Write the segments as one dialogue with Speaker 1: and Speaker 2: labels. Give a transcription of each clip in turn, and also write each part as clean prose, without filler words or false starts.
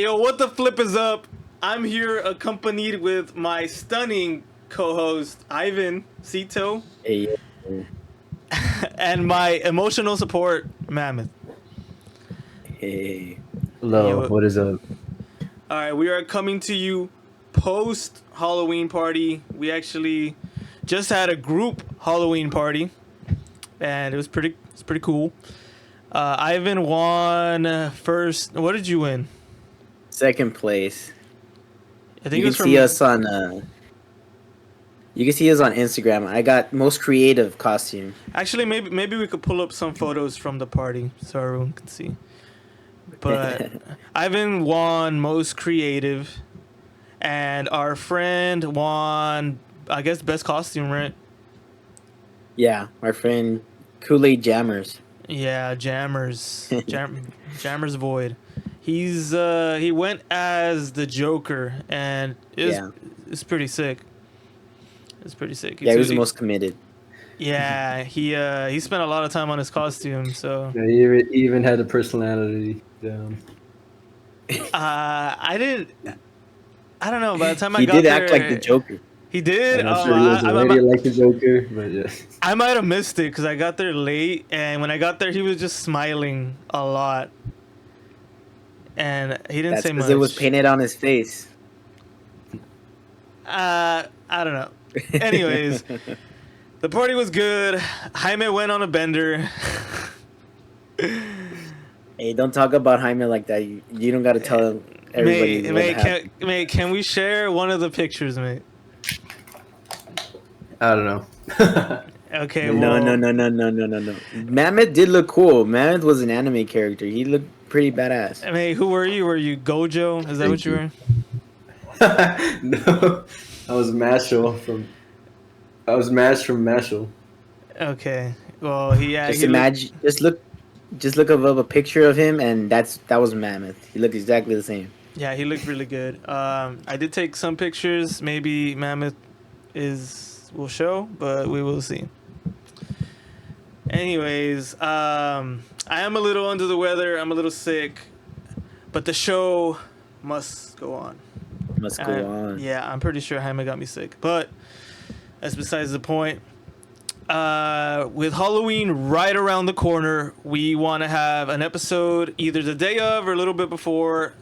Speaker 1: Yo, what the flip is up? I'm here accompanied with my stunning co-host, Ivan Cito,
Speaker 2: Hey,
Speaker 1: and my emotional support, Mammoth.
Speaker 2: hey.
Speaker 3: Hello,
Speaker 1: Yo,
Speaker 3: what is up?
Speaker 1: all right, we are coming to you post Halloween party. We actually just had a group Halloween party, and it's pretty cool. Ivan won first. What did you win?
Speaker 2: Second place.
Speaker 1: I think
Speaker 2: You
Speaker 1: it
Speaker 2: can
Speaker 1: was
Speaker 2: see
Speaker 1: from.
Speaker 2: us on. You can see us on Instagram. I got most creative costume.
Speaker 1: Actually, maybe we could pull up some photos from the party so everyone can see. But Ivan won most creative, and our friend won, I guess, best costume, right?
Speaker 2: Yeah, my friend Kool-Aid Jammers.
Speaker 1: Yeah, Jammers Void. He went as the Joker, and
Speaker 2: Yeah,
Speaker 1: it's pretty sick. It's pretty sick.
Speaker 2: yeah, he was the most committed.
Speaker 1: Yeah, he spent a lot of time on his costume, so
Speaker 3: Yeah, he even had a personality down.
Speaker 1: I didn't. I don't know. By the time I
Speaker 2: He
Speaker 1: got
Speaker 2: did
Speaker 1: there,
Speaker 2: act like the Joker.
Speaker 1: he did.
Speaker 3: I'm not sure he was already like the Joker, but yeah.
Speaker 1: I might have missed it because I got there late, and when I got there, he was just smiling a lot, and he didn't
Speaker 2: That's
Speaker 1: say much.
Speaker 2: because it was painted on his face.
Speaker 1: I don't know. Anyways, the party was good. Jaime went on a bender.
Speaker 2: Hey, don't talk about Jaime like that. You don't got to tell everybody.
Speaker 1: Mate, can we share one of the pictures, mate?
Speaker 3: I don't know.
Speaker 1: Okay,
Speaker 2: No. Mammoth did look cool. Mammoth was an anime character. He looked pretty badass.
Speaker 1: Mate, who were you? Were you Gojo? Is that what you were?
Speaker 3: No, I was Mashal from Mashal.
Speaker 1: Okay. Well,
Speaker 2: Just look above a picture of him, and that was Mammoth. He looked exactly the same.
Speaker 1: Yeah, he looked really good. I did take some pictures. Maybe Mammoth will show, but we will see. Anyways, I am a little under the weather. I'm a little sick, but the show must go on.
Speaker 2: Must go on.
Speaker 1: Yeah, I'm pretty sure Jaime got me sick, but that's besides the point. With Halloween right around the corner, we want to have an episode either the day of or a little bit before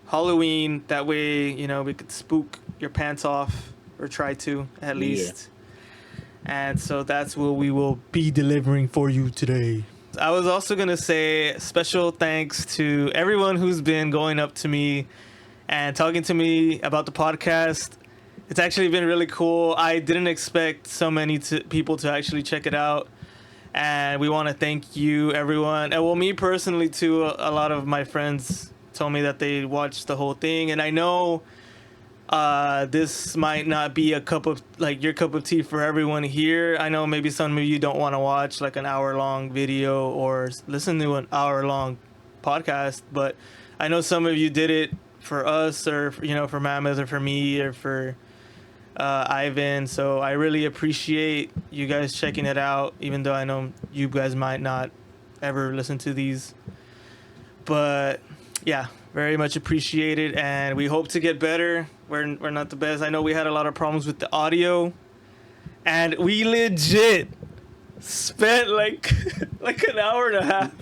Speaker 1: Halloween. That way, we could spook your pants off, or try to at least. And so that's what we will be delivering for you today. I was also going to say special thanks to everyone who's been going up to me and talking to me about the podcast. It's actually been really cool. I didn't expect so many people to actually check it out. And we want to thank you, everyone. And well, me personally, too, a lot of my friends told me that they watched the whole thing. And I know this might not be your cup of tea for everyone here. I know maybe some of you don't want to watch like an hour-long video or listen to an hour-long podcast. But I know some of you did it for us, or for Mammoth, or for me, or for Ivan. So I really appreciate you guys checking it out, even though I know you guys might not ever listen to these. But yeah, very much appreciated, and we hope to get better. We're not the best. I know we had a lot of problems with the audio, and we legit spent like an hour and a half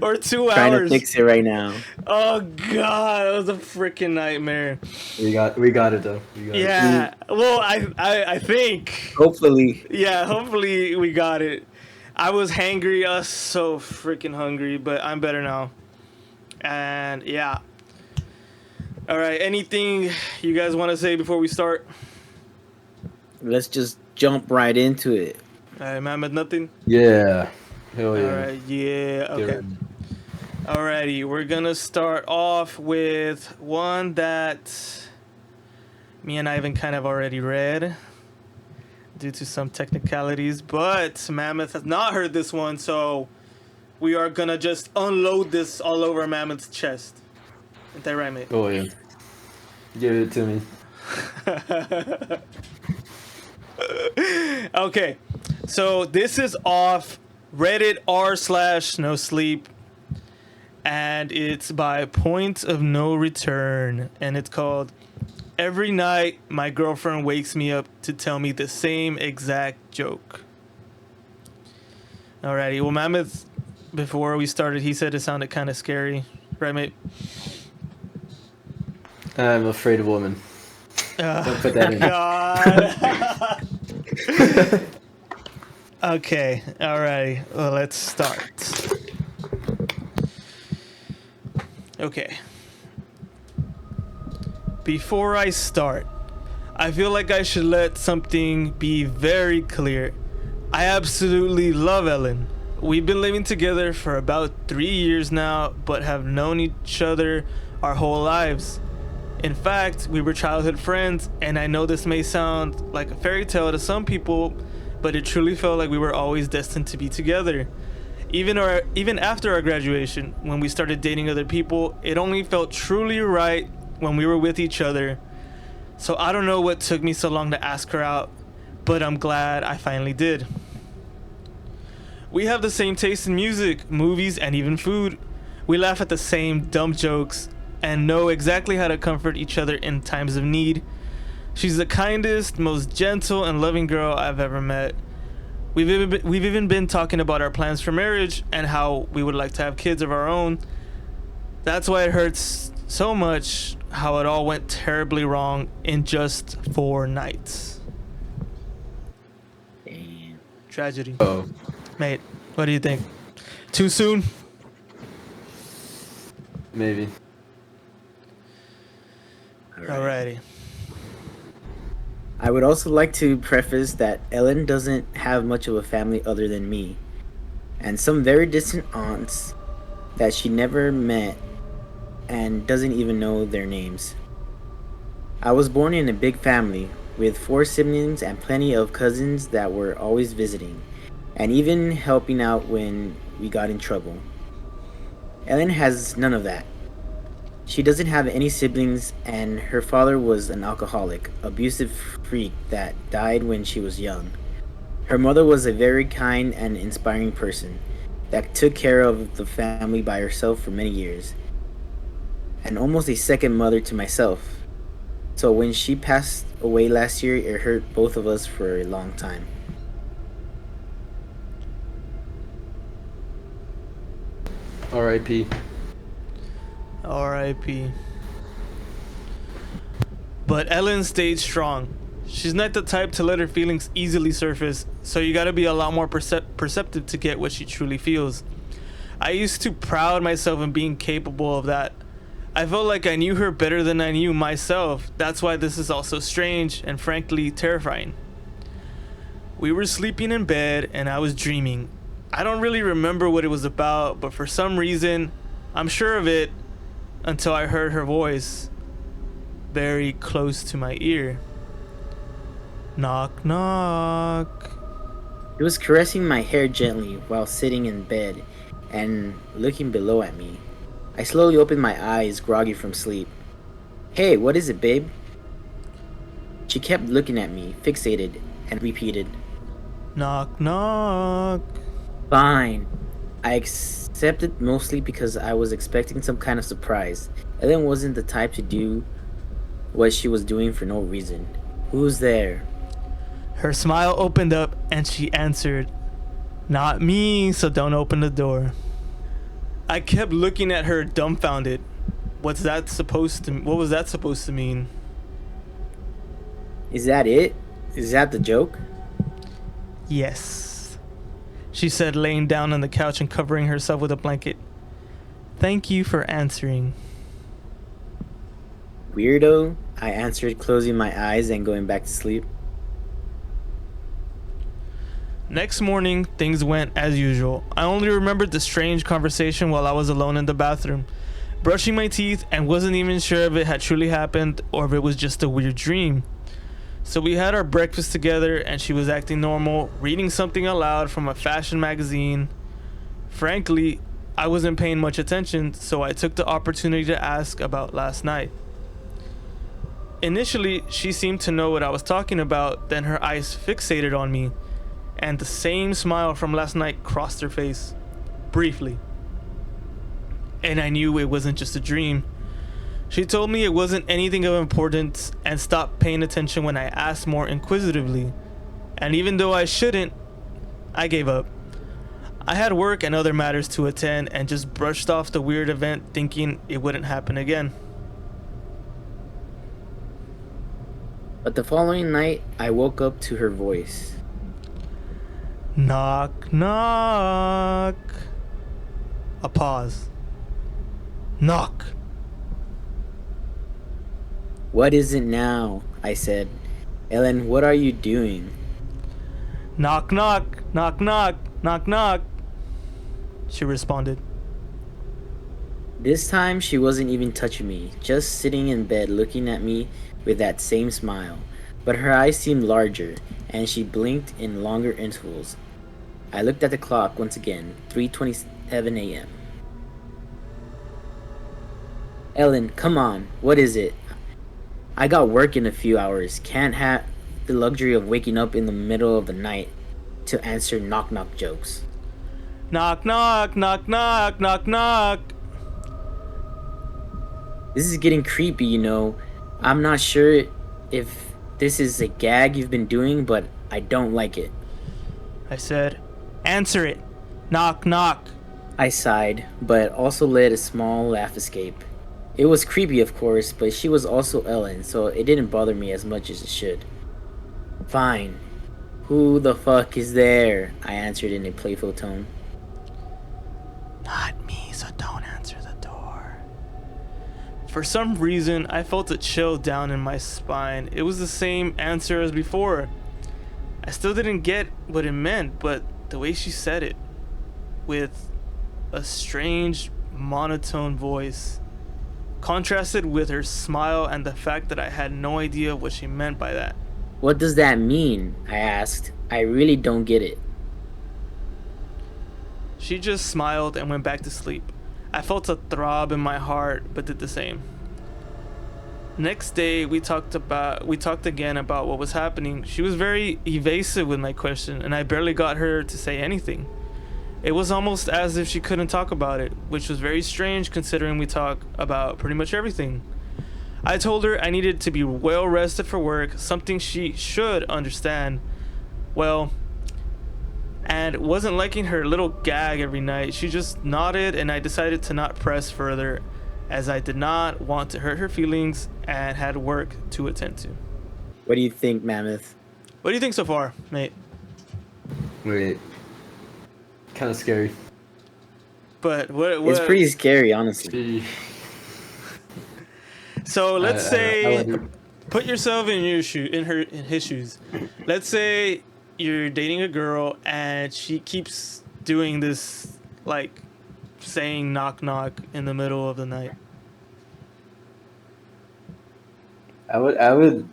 Speaker 1: or 2 hours
Speaker 2: Trying to fix it right now.
Speaker 1: Oh god, it was a freaking nightmare.
Speaker 3: We got it though.
Speaker 1: Yeah. Well, I think.
Speaker 2: Hopefully.
Speaker 1: Yeah, hopefully we got it. I was hangry. I was so freaking hungry, but I'm better now. And yeah. All right. Anything you guys want to say before we start?
Speaker 2: Let's just jump right into it.
Speaker 1: All right, Mammoth, nothing?
Speaker 3: Yeah. Hell yeah.
Speaker 1: All right. Yeah. Okay. Alrighty, we're gonna start off with one that me and Ivan kind of already read due to some technicalities, but Mammoth has not heard this one, so we are gonna just unload this all over Mammoth's chest. Isn't that right, mate?
Speaker 3: Oh yeah. Give it to me.
Speaker 1: Okay, so this is off Reddit r/no sleep. and it's by Point of No Return, and it's called Every Night My Girlfriend Wakes Me Up to Tell Me the Same Exact Joke. Alrighty, well, Mammoth, before we started, he said it sounded kind of scary, right, mate?
Speaker 3: I'm afraid of women. Don't put that in.
Speaker 1: God. Okay, alrighty, well, let's start. Okay. Before I start, I feel like I should let something be very clear. I absolutely love Ellen. We've been living together for about 3 years now, but have known each other our whole lives. In fact, we were childhood friends, and I know this may sound like a fairy tale to some people, but it truly felt like we were always destined to be together. Even after our graduation, when we started dating other people, it only felt truly right when we were with each other. So I don't know what took me so long to ask her out, but I'm glad I finally did. We have the same taste in music, movies, and even food. We laugh at the same dumb jokes and know exactly how to comfort each other in times of need. She's the kindest, most gentle, and loving girl I've ever met. We've even been talking about our plans for marriage and how we would like to have kids of our own. That's why it hurts so much how it all went terribly wrong in just 4 nights.
Speaker 2: Damn.
Speaker 1: Tragedy.
Speaker 3: Oh,
Speaker 1: Mate, what do you think? Too soon?
Speaker 3: maybe.
Speaker 1: Alrighty.
Speaker 2: I would also like to preface that Ellen doesn't have much of a family other than me, and some very distant aunts that she never met and doesn't even know their names. I was born in a big family with 4 siblings and plenty of cousins that were always visiting and even helping out when we got in trouble. Ellen has none of that. She doesn't have any siblings, and her father was an alcoholic, abusive freak that died when she was young. Her mother was a very kind and inspiring person that took care of the family by herself for many years, and almost a second mother to myself. So when she passed away last year, it hurt both of us for a long time.
Speaker 3: R.I.P.
Speaker 1: R.I.P. But Ellen stayed strong. She's not the type to let her feelings easily surface, so you gotta be a lot more perceptive to get what she truly feels. I used to pride myself in being capable of that. I felt like I knew her better than I knew myself. That's why this is also strange and frankly terrifying. We were sleeping in bed and I was dreaming. I don't really remember what it was about, but for some reason, I'm sure of it until I heard her voice very close to my ear. Knock, knock.
Speaker 2: He was caressing my hair gently while sitting in bed and looking below at me. I slowly opened my eyes, groggy from sleep. "Hey, what is it, babe?" She kept looking at me, fixated, and repeated,
Speaker 1: Knock, knock.
Speaker 2: "Fine." I accepted, mostly because I was expecting some kind of surprise. Ellen wasn't the type to do what she was doing for no reason. "Who's there?"
Speaker 1: Her smile opened up and she answered, Not me, so don't open the door. I kept looking at her dumbfounded. What was that supposed to mean?
Speaker 2: "Is that it? Is that the joke?"
Speaker 1: Yes, she said, laying down on the couch and covering herself with a blanket. Thank you for answering.
Speaker 2: "Weirdo," I answered, closing my eyes and going back to sleep.
Speaker 1: Next morning, things went as usual. I only remembered the strange conversation while I was alone in the bathroom, brushing my teeth, and wasn't even sure if it had truly happened or if it was just a weird dream. So we had our breakfast together and she was acting normal, reading something aloud from a fashion magazine. Frankly, I wasn't paying much attention, so I took the opportunity to ask about last night. Initially, she seemed to know what I was talking about, then her eyes fixated on me, and the same smile from last night crossed her face. Briefly. and I knew it wasn't just a dream. She told me it wasn't anything of importance and stopped paying attention when I asked more inquisitively. And even though I shouldn't, I gave up. I had work and other matters to attend and just brushed off the weird event thinking it wouldn't happen again.
Speaker 2: But the following night, I woke up to her voice.
Speaker 1: Knock, knock. A pause. Knock.
Speaker 2: What is it now? I said. Ellen, what are you doing?
Speaker 1: Knock, knock, knock, knock, knock, knock. She responded.
Speaker 2: This time, she wasn't even touching me, just sitting in bed looking at me with that same smile. But her eyes seemed larger, and she blinked in longer intervals. I looked at the clock once again, 3:27 a.m. Ellen, come on, what is it? I got work in a few hours. Can't have the luxury of waking up in the middle of the night to answer knock-knock jokes.
Speaker 1: Knock, knock, knock, knock, knock, knock.
Speaker 2: This is getting creepy, you know. I'm not sure if this is a gag you've been doing, but I don't like it.
Speaker 1: I said, answer it. Knock, knock.
Speaker 2: I sighed, but also let a small laugh escape. It was creepy, of course, but she was also Ellen, so it didn't bother me as much as it should. Fine. Who the fuck is there? I answered in a playful tone.
Speaker 1: Not me, so don't answer the door. For some reason, I felt a chill down in my spine. It was the same answer as before. I still didn't get what it meant, but the way she said it, with a strange monotone voice, contrasted with her smile and the fact that I had no idea what she meant by that.
Speaker 2: What does that mean? I asked. I really don't get it.
Speaker 1: She just smiled and went back to sleep. I felt a throb in my heart, but did the same. Next day, we talked again about what was happening. She was very evasive with my question, and I barely got her to say anything. It was almost as if she couldn't talk about it, which was very strange considering we talk about pretty much everything. I told her I needed to be well rested for work, something she should understand. Well, and wasn't liking her little gag every night. She just nodded, and I decided to not press further as I did not want to hurt her feelings and had work to attend to.
Speaker 2: What do you think, Mammoth?
Speaker 1: What do you think so far, mate?
Speaker 3: Wait. Kind of scary.
Speaker 1: But what
Speaker 2: It's pretty scary, honestly.
Speaker 1: So let's say,
Speaker 3: I
Speaker 1: put yourself in his shoes. Let's say you're dating a girl and she keeps doing this, like saying knock knock in the middle of the night.
Speaker 3: I would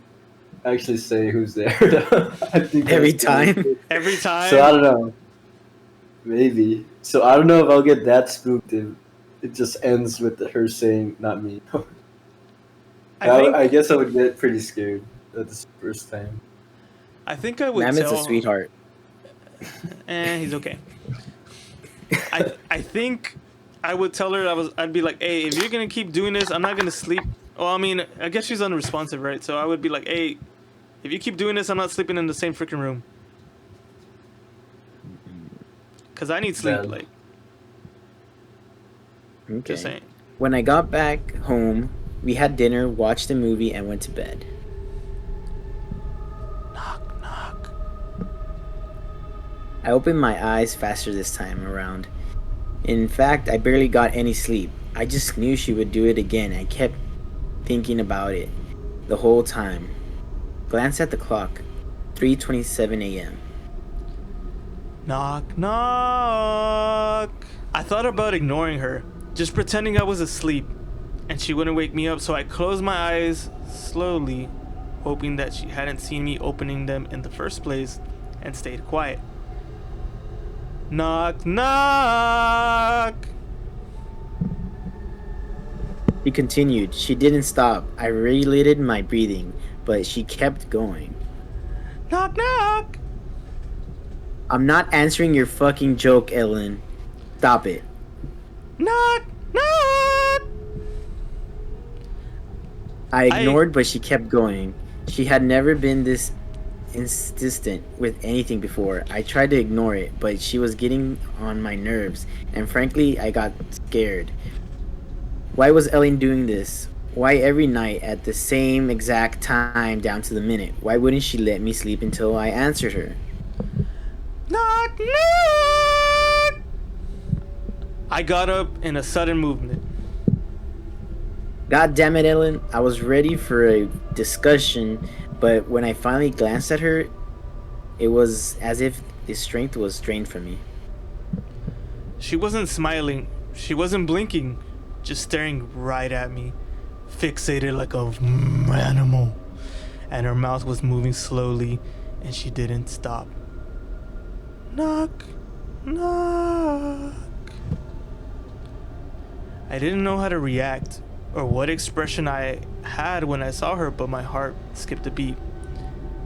Speaker 3: actually say who's there. I think
Speaker 2: Every time?
Speaker 1: Every time.
Speaker 3: So I don't know. Maybe. So I don't know if I'll get that spooked if it just ends with her saying not me. I guess I would get pretty scared at the first time.
Speaker 1: I think I would
Speaker 2: Mammoth's
Speaker 1: tell.
Speaker 2: a sweetheart.
Speaker 1: He's okay. I think I would tell her I'd be like, hey, if you're gonna keep doing this, I'm not gonna sleep. Well, I mean, I guess she's unresponsive, right? So I would be like, hey, if you keep doing this, I'm not sleeping in the same freaking room. Cause I need sleep,
Speaker 3: Bad.
Speaker 1: like.
Speaker 2: Okay.
Speaker 1: Just saying.
Speaker 2: When I got back home, we had dinner, watched a movie, and went to bed.
Speaker 1: Knock knock.
Speaker 2: I opened my eyes faster this time around. In fact, I barely got any sleep. I just knew she would do it again. I kept thinking about it the whole time. Glance at the clock. 3:27 a.m.
Speaker 1: Knock knock. I thought about ignoring her, just pretending I was asleep, and she wouldn't wake me up, so I closed my eyes slowly, hoping that she hadn't seen me opening them in the first place, and stayed quiet. Knock knock.
Speaker 2: She continued. She didn't stop. I regulated my breathing, but she kept going.
Speaker 1: Knock knock.
Speaker 2: I'm not answering your fucking joke, Ellen. Stop it.
Speaker 1: Knock knock.
Speaker 2: I ignored, but she kept going. She had never been this insistent with anything before. I tried to ignore it, but she was getting on my nerves, and frankly, I got scared. Why was Ellen doing this? Why every night at the same exact time down to the minute? Why wouldn't she let me sleep until I answered her?
Speaker 1: Knock, knock! I got up in a sudden movement.
Speaker 2: God damn it, Ellen. I was ready for a discussion, but when I finally glanced at her, it was as if the strength was drained from me.
Speaker 1: She wasn't smiling. She wasn't blinking. Just staring right at me. Fixated like a animal. And her mouth was moving slowly, and she didn't stop. Knock, knock. I didn't know how to react or what expression I had when I saw her, but my heart skipped a beat.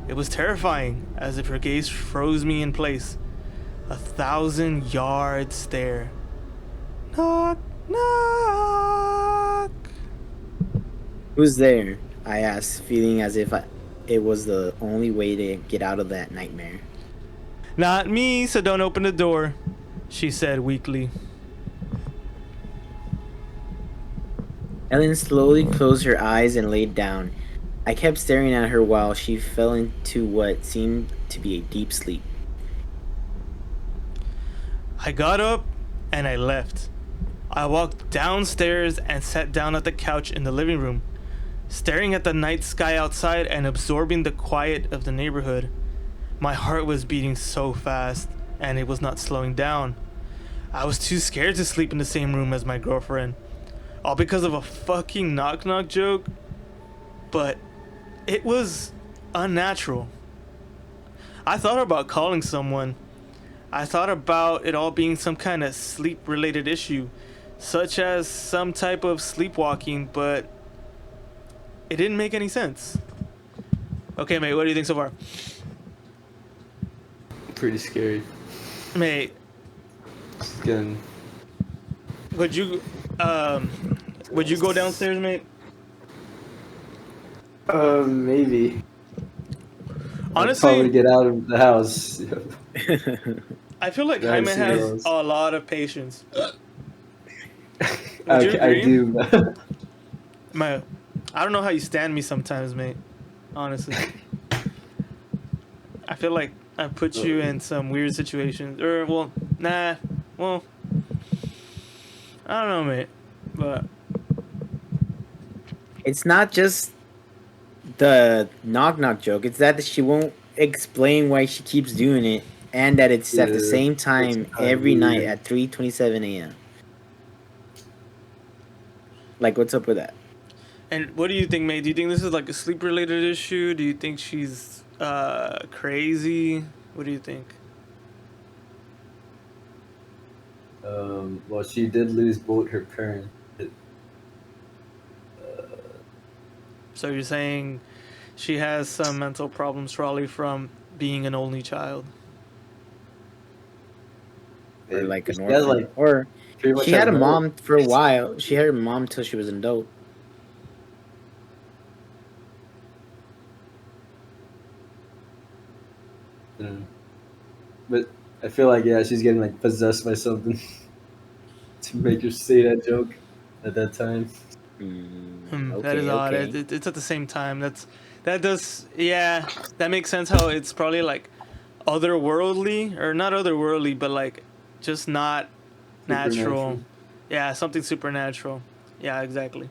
Speaker 1: It was terrifying, as if her gaze froze me in place. 1,000-yard stare. Knock, knock.
Speaker 2: Who's there? I asked, feeling as if it was the only way to get out of that nightmare.
Speaker 1: Not me, so don't open the door, she said weakly.
Speaker 2: Ellen slowly closed her eyes and laid down. I kept staring at her while she fell into what seemed to be a deep sleep.
Speaker 1: I got up and I left. I walked downstairs and sat down at the couch in the living room, staring at the night sky outside and absorbing the quiet of the neighborhood. My heart was beating so fast, and it was not slowing down. I was too scared to sleep in the same room as my girlfriend, all because of a fucking knock-knock joke. But it was unnatural. I thought about calling someone. I thought about it all being some kind of sleep-related issue, such as some type of sleepwalking, but it didn't make any sense. Okay, mate, what do you think so far?
Speaker 3: Pretty scary.
Speaker 1: Mate,
Speaker 3: Again,
Speaker 1: would you go downstairs, mate?
Speaker 3: maybe.
Speaker 1: Honestly,
Speaker 3: I'd probably get out of the house.
Speaker 1: I feel like
Speaker 3: Yeah,
Speaker 1: Jaime
Speaker 3: I've seen
Speaker 1: has
Speaker 3: those.
Speaker 1: a lot of patience.
Speaker 3: I do.
Speaker 1: I don't know how you stand me sometimes, mate. Honestly. I feel like I put you in some weird situations. I don't know, mate. But
Speaker 2: It's not just the knock-knock joke. It's that she won't explain why she keeps doing it, and that it's at the
Speaker 3: Yeah,
Speaker 2: same time
Speaker 3: it's
Speaker 2: every night
Speaker 3: weird.
Speaker 2: at 3:27 a.m. Like, what's up with that?
Speaker 1: And what do you think, mate? Do you think this is like a sleep-related issue? Do you think she's crazy? What do you think?
Speaker 3: Well, she did lose both her parents.
Speaker 1: So you're saying she has some mental problems probably from being an only child.
Speaker 2: Or like an
Speaker 3: She has,
Speaker 2: orphan. Or
Speaker 3: pretty much
Speaker 2: she had a
Speaker 3: no-
Speaker 2: mom for a while. She had her mom till she was an adult.
Speaker 3: Yeah. But I feel like she's getting like possessed by something to make her say that joke at that time.
Speaker 1: That is odd. It's at the same time. That makes sense. How it's probably like otherworldly, or not otherworldly, but like just not natural.
Speaker 3: Supernatural.
Speaker 1: Yeah, something supernatural. Yeah, exactly.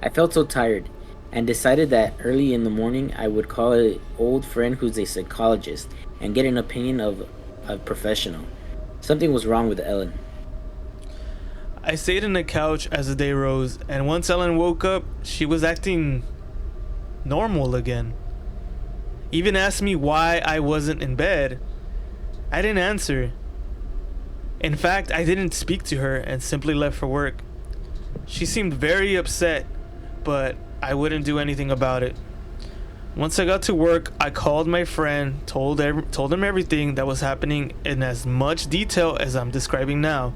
Speaker 2: I felt so tired and decided that early in the morning I would call an old friend who's a psychologist and get an opinion of a professional. Something was wrong with Ellen.
Speaker 1: I stayed on the couch as the day rose, and once Ellen woke up, she was acting normal again. Even asked me why I wasn't in bed. I didn't answer. In fact, I didn't speak to her and simply left for work. She seemed very upset, but I wouldn't do anything about it. Once I got to work, I called my friend, told him everything that was happening in as much detail as I'm describing now.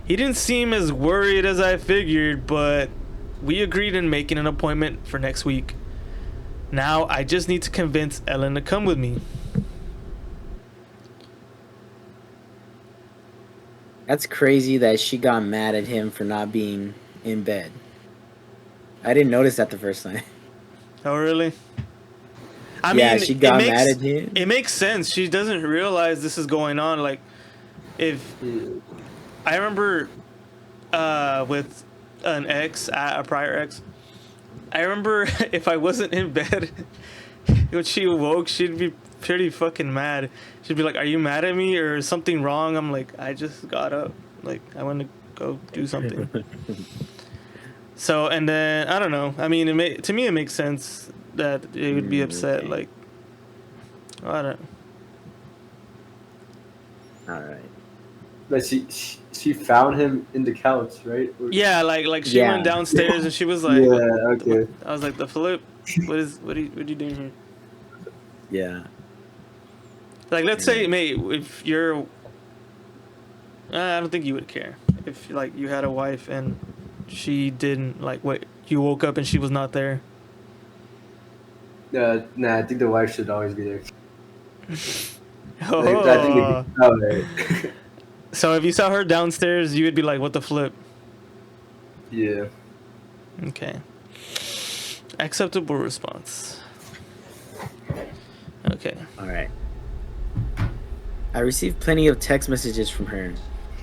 Speaker 1: He didn't seem as worried as I figured, but we agreed in making an appointment for next week. Now I just need to convince Ellen to come with me.
Speaker 2: That's crazy that she got mad at him for not being in bed. I didn't notice that the first time.
Speaker 1: Oh, really? I
Speaker 2: Yeah,
Speaker 1: mean,
Speaker 2: she got mad at him.
Speaker 1: It makes sense. She doesn't realize this is going on. Like, if I remember with an ex, a prior ex, I remember if I wasn't in bed when she awoke, she'd be pretty fucking mad. She'd be like, "Are you mad at me or is something wrong?" I'm like, "I just got up. Like, I want to go do something." So, and then I don't know. I mean, to me it makes sense that it would be upset.
Speaker 2: Okay.
Speaker 1: Like, I don't.
Speaker 2: All right.
Speaker 3: Like she found him in the couch, right? Or-
Speaker 1: Yeah, like she
Speaker 2: Yeah.
Speaker 1: went downstairs and she was like,
Speaker 3: Yeah. Okay.
Speaker 1: I was like, the flip. What are you doing here?
Speaker 2: Yeah.
Speaker 1: Like, let's say, mate, if you're, I don't think you would care if like you had a wife and she didn't like what you woke up and she was not there.
Speaker 3: Nah, I think the wife should always be there.
Speaker 1: Oh.
Speaker 3: Like, I think right.
Speaker 1: So if you saw her downstairs, you would be like, what the flip?
Speaker 3: Yeah.
Speaker 1: Okay. Acceptable response. Okay.
Speaker 2: All right. I received plenty of text messages from her.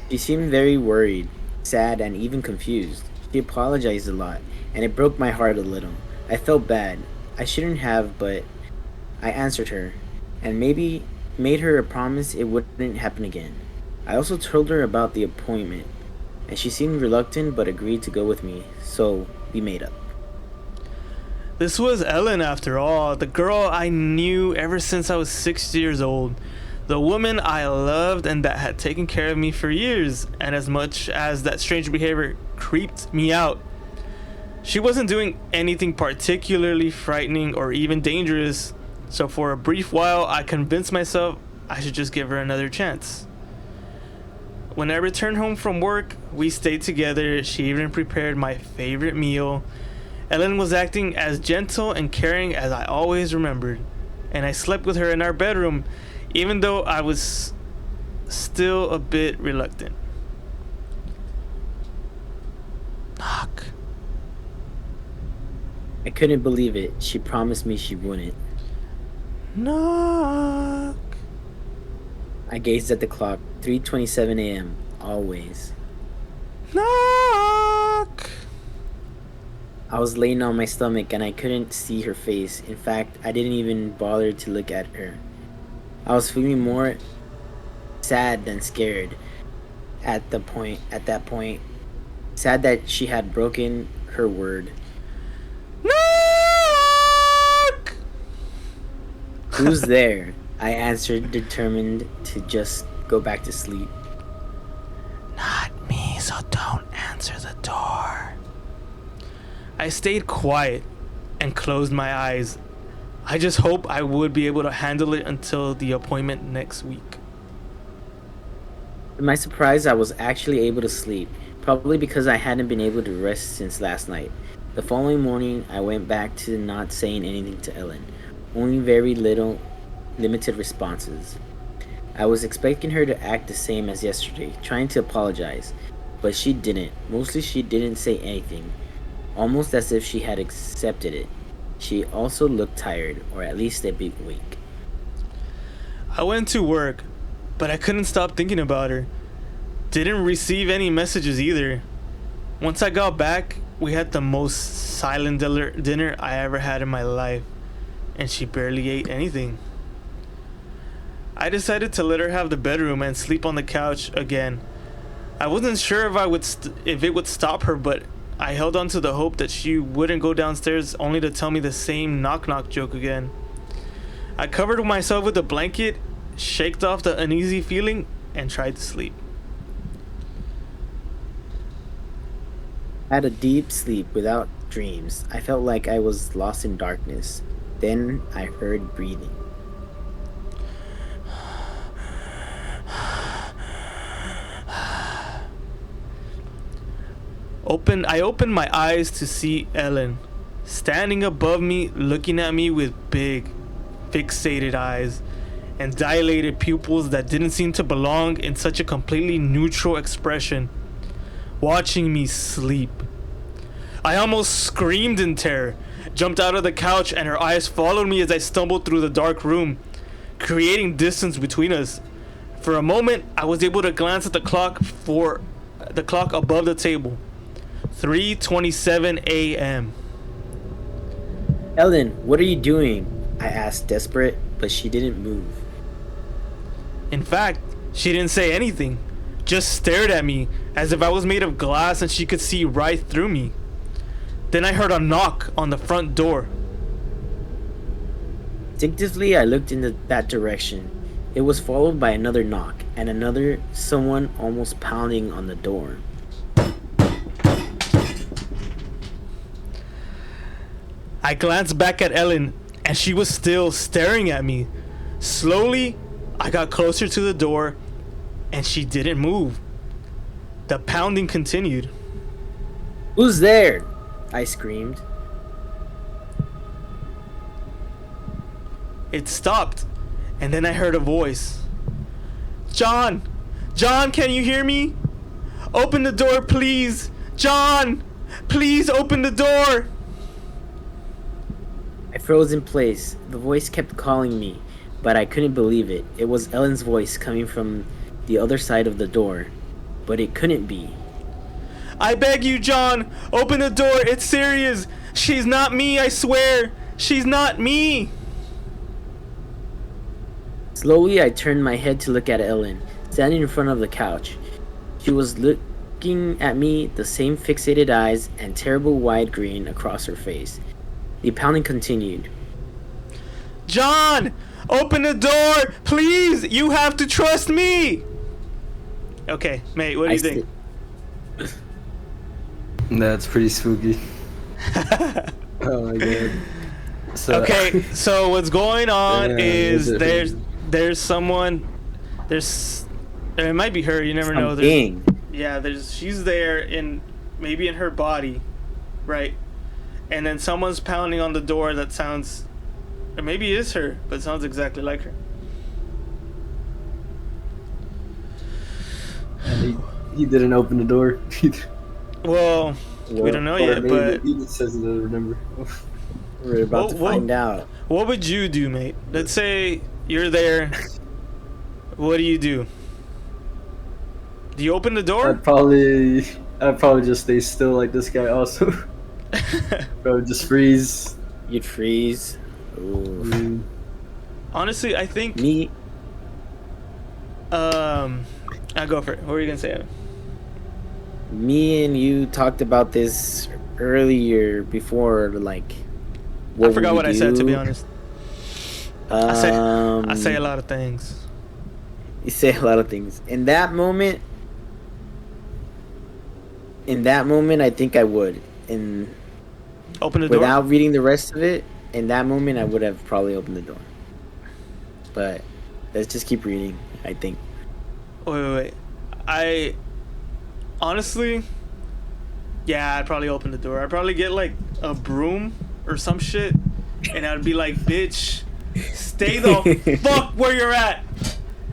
Speaker 2: She seemed very worried, sad, and even confused. She apologized a lot, and it broke my heart a little. I felt bad. I shouldn't have, but I answered her, and maybe made her a promise it wouldn't happen again. I also told her about the appointment, and she seemed reluctant but agreed to go with me, so we made up.
Speaker 1: This was Ellen, after all, the girl I knew ever since I was 6 years old. The woman I loved and that had taken care of me for years, and as much as that strange behavior creeped me out, she wasn't doing anything particularly frightening or even dangerous, so for a brief while I convinced myself I should just give her another chance. When I returned home from work, we stayed together. She even prepared my favorite meal. Ellen was acting as gentle and caring as I always remembered, and I slept with her in our bedroom, even though I was still a bit reluctant. Knock.
Speaker 2: I couldn't believe it. She promised me she wouldn't.
Speaker 1: Knock.
Speaker 2: I gazed at the clock. 3:27 a.m. Always.
Speaker 1: Knock.
Speaker 2: I was laying on my stomach and I couldn't see her face. In fact, I didn't even bother to look at her. I was feeling more sad than scared at that point. Sad that she had broken her word.
Speaker 1: Knock.
Speaker 2: Who's there? I answered, determined to just go back to sleep.
Speaker 1: Not me, so don't answer the door. I stayed quiet and closed my eyes. I just hope I would be able to handle it until the appointment next week.
Speaker 2: To my surprise, I was actually able to sleep, probably because I hadn't been able to rest since last night. The following morning, I went back to not saying anything to Ellen, only very limited responses. I was expecting her to act the same as yesterday, trying to apologize, but she didn't. Mostly she didn't say anything, almost as if she had accepted it. She also looked tired, or at least a bit weak.
Speaker 1: I went to work, but I couldn't stop thinking about her. Didn't receive any messages either. Once I got back, we had the most silent dinner I ever had in my life, and she barely ate anything. I decided to let her have the bedroom and sleep on the couch again. I wasn't sure if it would stop her, but I held on to the hope that she wouldn't go downstairs only to tell me the same knock-knock joke again. I covered myself with a blanket, shaked off the uneasy feeling, and tried to sleep.
Speaker 2: I had a deep sleep without dreams. I felt like I was lost in darkness. Then I heard breathing.
Speaker 1: I opened my eyes to see Ellen standing above me, looking at me with big, fixated eyes and dilated pupils that didn't seem to belong in such a completely neutral expression, watching me sleep. I almost screamed in terror, jumped out of the couch, and her eyes followed me as I stumbled through the dark room, creating distance between us. For a moment, I was able to glance at the clock above the table. 3:27 a.m.
Speaker 2: Ellen, what are you doing? I asked, desperate, but she didn't move.
Speaker 1: In fact, she didn't say anything, just stared at me as if I was made of glass and she could see right through me. Then I heard a knock on the front door.
Speaker 2: Instinctively, I looked in that direction. It was followed by another knock and another, someone almost pounding on the door.
Speaker 1: I glanced back at Ellen, and she was still staring at me. Slowly, I got closer to the door, and she didn't move. The pounding continued.
Speaker 2: Who's there? I screamed.
Speaker 1: It stopped, and then I heard a voice. John! John, can you hear me? Open the door, please! John! Please open the door!
Speaker 2: I froze in place. The voice kept calling me, but I couldn't believe it. It was Ellen's voice coming from the other side of the door, but it couldn't be.
Speaker 1: I beg you, John! Open the door, it's serious! She's not me, I swear! She's not me!
Speaker 2: Slowly, I turned my head to look at Ellen, standing in front of the couch. She was looking at me, the same fixated eyes and terrible wide grin across her face. The pounding continued.
Speaker 1: John! Open the door! Please! You have to trust me! Okay, mate, what do you think?
Speaker 3: That's pretty spooky. Oh my god. So,
Speaker 1: okay, so what's going on
Speaker 3: Yeah,
Speaker 1: is
Speaker 3: is it-
Speaker 1: there's someone, it might be her, you never know.
Speaker 2: Something.
Speaker 1: Yeah, she's there maybe in her body, right? And then someone's pounding on the door that sounds, or maybe it is her, but sounds exactly like her.
Speaker 3: And he didn't open the door either.
Speaker 1: Well, we don't know
Speaker 3: Or
Speaker 1: yet,
Speaker 3: maybe
Speaker 1: but
Speaker 3: he just says he doesn't remember.
Speaker 2: We're about to
Speaker 1: Whoa.
Speaker 2: find out.
Speaker 1: what would you do, mate? Let's say you're there. What do you do? Do you open the door?
Speaker 3: I'd probably just stay still like this guy also. Probably just freeze.
Speaker 2: You'd freeze. Ooh.
Speaker 1: Honestly, I think
Speaker 2: Me,
Speaker 1: I'll go for it. What were you gonna say, Evan?
Speaker 2: me and you talked about this earlier before, like.
Speaker 1: I forgot what I said, to be honest. I say a
Speaker 2: Um,
Speaker 1: lot of things.
Speaker 2: You say a lot of things. In that moment, I think I would.
Speaker 1: Open the door.
Speaker 2: Without reading the rest of it, in that moment, I would have probably opened the door. But let's just keep reading, I think.
Speaker 1: Wait. I honestly, yeah, I'd probably open the door. I'd probably get like a broom or some shit, and I'd be like, "Bitch, stay the fuck where you're at.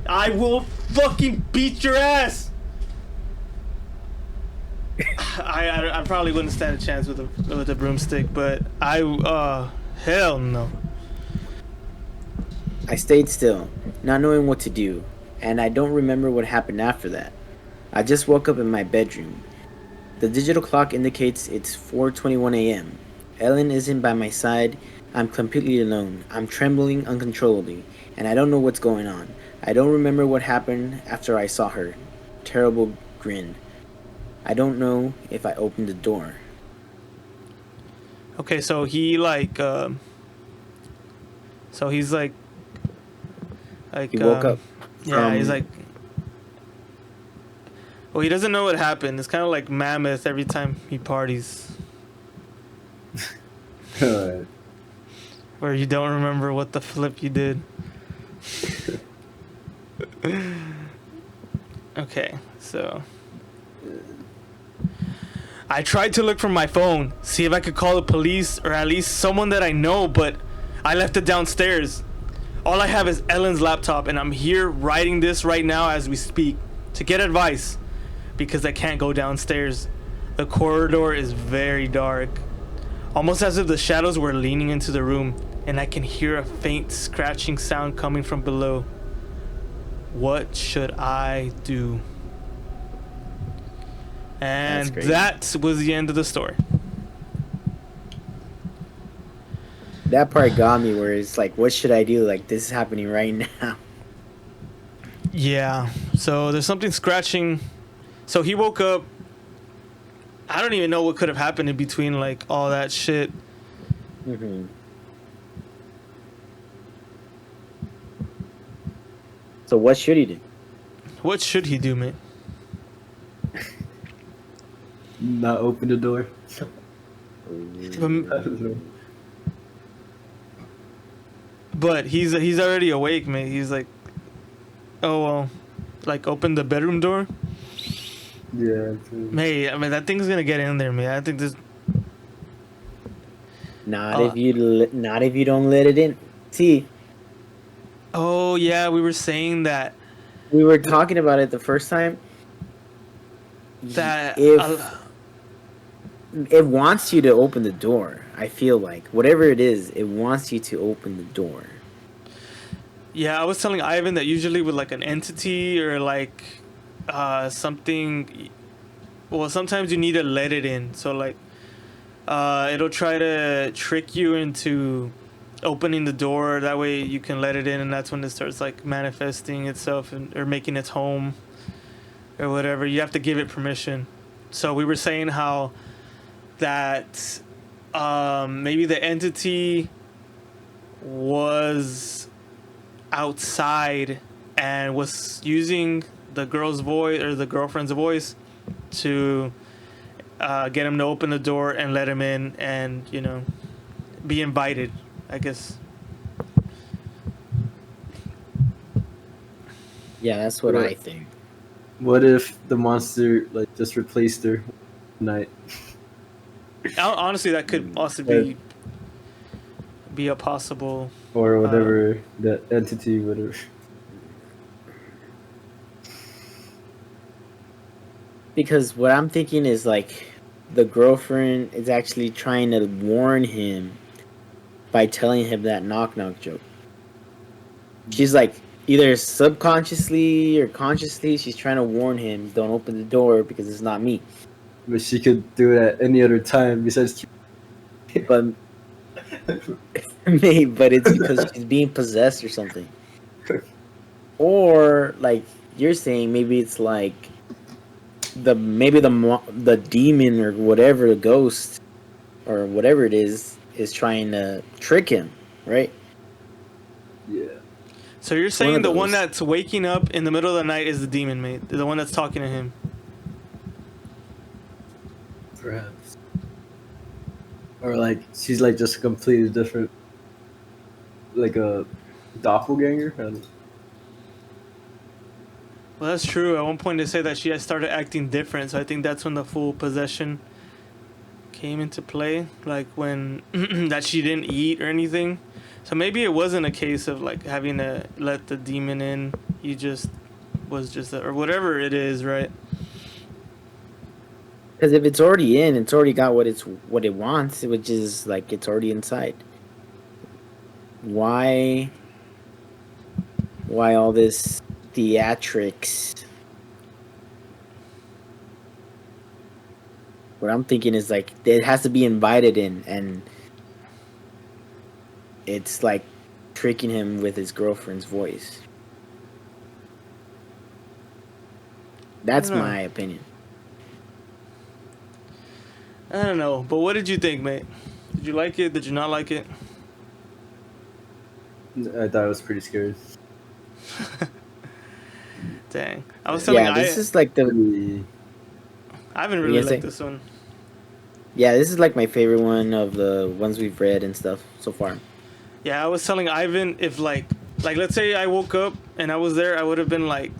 Speaker 1: I will fucking beat your ass." I probably wouldn't stand a chance with a broomstick, but hell no.
Speaker 2: I stayed still, not knowing what to do, and I don't remember what happened after that. I just woke up in my bedroom. The digital clock indicates it's 4:21 a.m. Ellen isn't by my side. I'm completely alone. I'm trembling uncontrollably, and I don't know what's going on. I don't remember what happened after I saw her. Terrible grin. I don't know if I opened the door.
Speaker 1: Okay, so he like, so he's like
Speaker 2: He woke up.
Speaker 1: Yeah, he's like, well, he doesn't know what happened. It's kind of like Mammoth every time he parties,
Speaker 3: Alright.
Speaker 1: where you don't remember what the flip you did. Okay, so I tried to look for my phone, see if I could call the police or at least someone that I know, but I left it downstairs. All I have is Ellen's laptop, and I'm here writing this right now as we speak to get advice because I can't go downstairs. The corridor is very dark, almost as if the shadows were leaning into the room, and I can hear a faint scratching sound coming from below. What should I do? And that was the end of the story.
Speaker 2: That part got me where it's like, what should I do? Like, this is happening right now.
Speaker 1: Yeah, so there's something scratching. So he woke up. I don't even know what could have happened in between, like, all that shit.
Speaker 2: Mm-hmm. So what should he do?
Speaker 1: What should he do, man?
Speaker 3: Not open the door.
Speaker 1: But he's already awake, man. He's like, oh, well, like, open the bedroom door.
Speaker 3: Yeah.
Speaker 1: Mate, I mean, that thing's gonna get in there, man. I think this.
Speaker 2: Not if you don't let it in. See.
Speaker 1: Oh yeah, we were saying that.
Speaker 2: We were talking about it the first time.
Speaker 1: That
Speaker 2: if it wants you to open the door, I feel like whatever it is, it wants you to open the door.
Speaker 1: Yeah, I was telling Ivan that usually with like an entity or like something, well, sometimes you need to let it in. So like it'll try to trick you into opening the door, that way you can let it in, and that's when it starts like manifesting itself or making its home or whatever. You have to give it permission. So we were saying how that maybe the entity was outside and was using the girl's voice or the girlfriend's voice to get him to open the door and let him in and, you know, be invited, I guess.
Speaker 2: Yeah, that's what I think.
Speaker 3: What if the monster like just replaced her night?
Speaker 1: Honestly, that could also be a possible,
Speaker 3: or whatever that entity, whatever.
Speaker 2: Because what I'm thinking is like the girlfriend is actually trying to warn him by telling him that knock knock joke. She's like either subconsciously or consciously, she's trying to warn him, don't open the door because it's not me.
Speaker 3: But she could do it at any other time besides.
Speaker 2: But maybe, but it's because she's being possessed or something. Or like you're saying, maybe it's like the demon or whatever, the ghost or whatever it is trying to trick him, right?
Speaker 3: Yeah.
Speaker 1: So you're saying the one that's waking up in the middle of the night is the demon, mate? The one that's talking to him?
Speaker 3: Perhaps. Or like she's like just a completely different, like a doppelganger.
Speaker 1: Well, that's true. At one point they say that she had started acting different, so I think that's when the full possession came into play. Like when that she didn't eat or anything. So maybe it wasn't a case of like having to let the demon in. You just was just or whatever it is, right?
Speaker 2: Because if it's already in, it's already got what it wants, which is like it's already inside. Why all this theatrics? What I'm thinking is like it has to be invited in, and it's like tricking him with his girlfriend's voice. That's my opinion.
Speaker 1: I don't know, but what did you think, mate? Did you like it? Did you not like it?
Speaker 3: I thought it was pretty scary.
Speaker 1: Dang, I was telling
Speaker 2: this is like the.
Speaker 1: I haven't really liked this one.
Speaker 2: Yeah, this is like my favorite one of the ones we've read and stuff so far.
Speaker 1: Yeah, I was telling Ivan if like let's say I woke up and I was there, I would have been like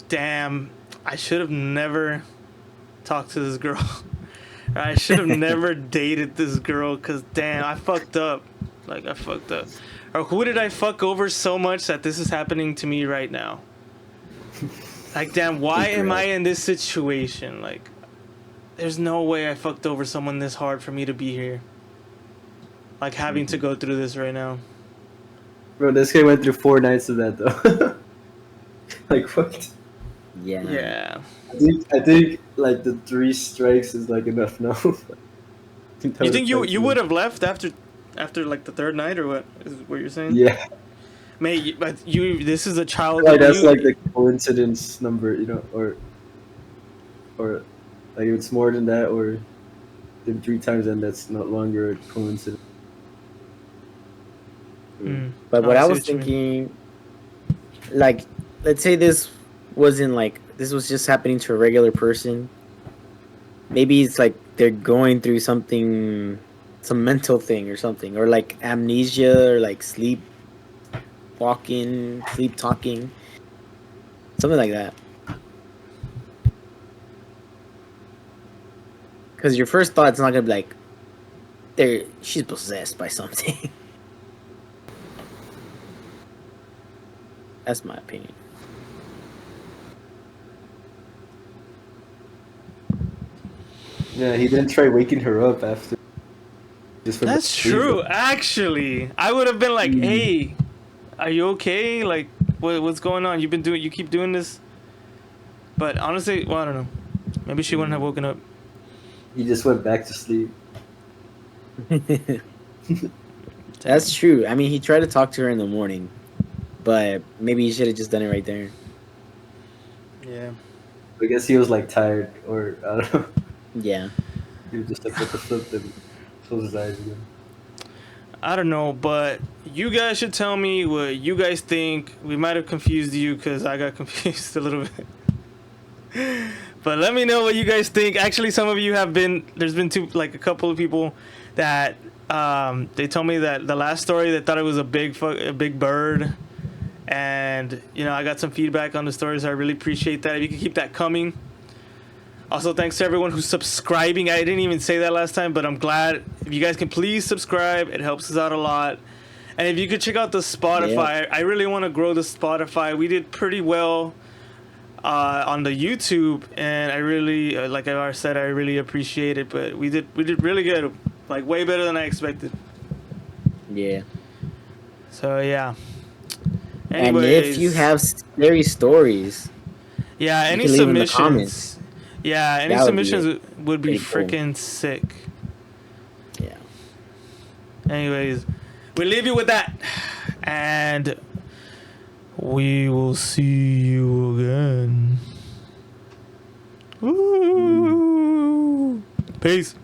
Speaker 1: damn, I should have never talk to this girl. I should have never dated this girl because, damn, I fucked up. Like, I fucked up. Or who did I fuck over so much that this is happening to me right now? Like, damn, why am I in this situation? Like, there's no way I fucked over someone this hard for me to be here. Like, having to go through this right now.
Speaker 3: Bro, this guy went through 4 nights of that, though. Like, what?
Speaker 2: Yeah.
Speaker 1: Yeah.
Speaker 3: I think like the 3 strikes is like enough now.
Speaker 1: You think you would have left after like the 3rd night, or what is what you're saying?
Speaker 3: Yeah.
Speaker 1: Mate, but this is a child.
Speaker 3: Like that's like the coincidence number, or like if it's more than that, or then 3 times, then that's no longer a coincidence.
Speaker 2: But what I was thinking, like, let's say this wasn't like, this was just happening to a regular person. Maybe it's like they're going through something, some mental thing or something, or like amnesia, or like sleep talking, something like that. Because your first thought's not gonna be like, she's possessed by something. That's my opinion.
Speaker 3: Yeah, he didn't try waking her up after.
Speaker 1: That's true. Actually, I would have been like, "Hey, are you okay? Like, what's going on? You keep doing this." But honestly, well, I don't know. Maybe she wouldn't have woken up.
Speaker 3: He just went back to sleep.
Speaker 2: That's true. I mean, he tried to talk to her in the morning, but maybe he should have just done it right there.
Speaker 1: Yeah.
Speaker 3: I guess he was like tired, or I don't know.
Speaker 2: Yeah.
Speaker 3: He was just like, what the flip, and close his eyes again.
Speaker 1: I don't know, but you guys should tell me what you guys think. We might have confused you because I got confused a little bit. But let me know what you guys think. Actually, some of you have been. There's been a couple of people that they told me that the last story they thought it was a big bird, and I got some feedback on the stories. I really appreciate that. If you could keep that coming. Also, thanks to everyone who's subscribing. I didn't even say that last time, but I'm glad. If you guys can please subscribe, it helps us out a lot. And if you could check out the Spotify, I really want to grow the Spotify. We did pretty well on the YouTube, and I really, like I said, I really appreciate it. But we did really good, like way better than I expected.
Speaker 2: Yeah.
Speaker 1: So yeah. Anyways,
Speaker 2: and if you have scary stories,
Speaker 1: yeah, any
Speaker 2: you can leave in the
Speaker 1: submissions.
Speaker 2: comments.
Speaker 1: Yeah, any submissions would be freaking sick.
Speaker 2: Yeah.
Speaker 1: Anyways, we leave you with that, and we will see you again. Woo! Peace.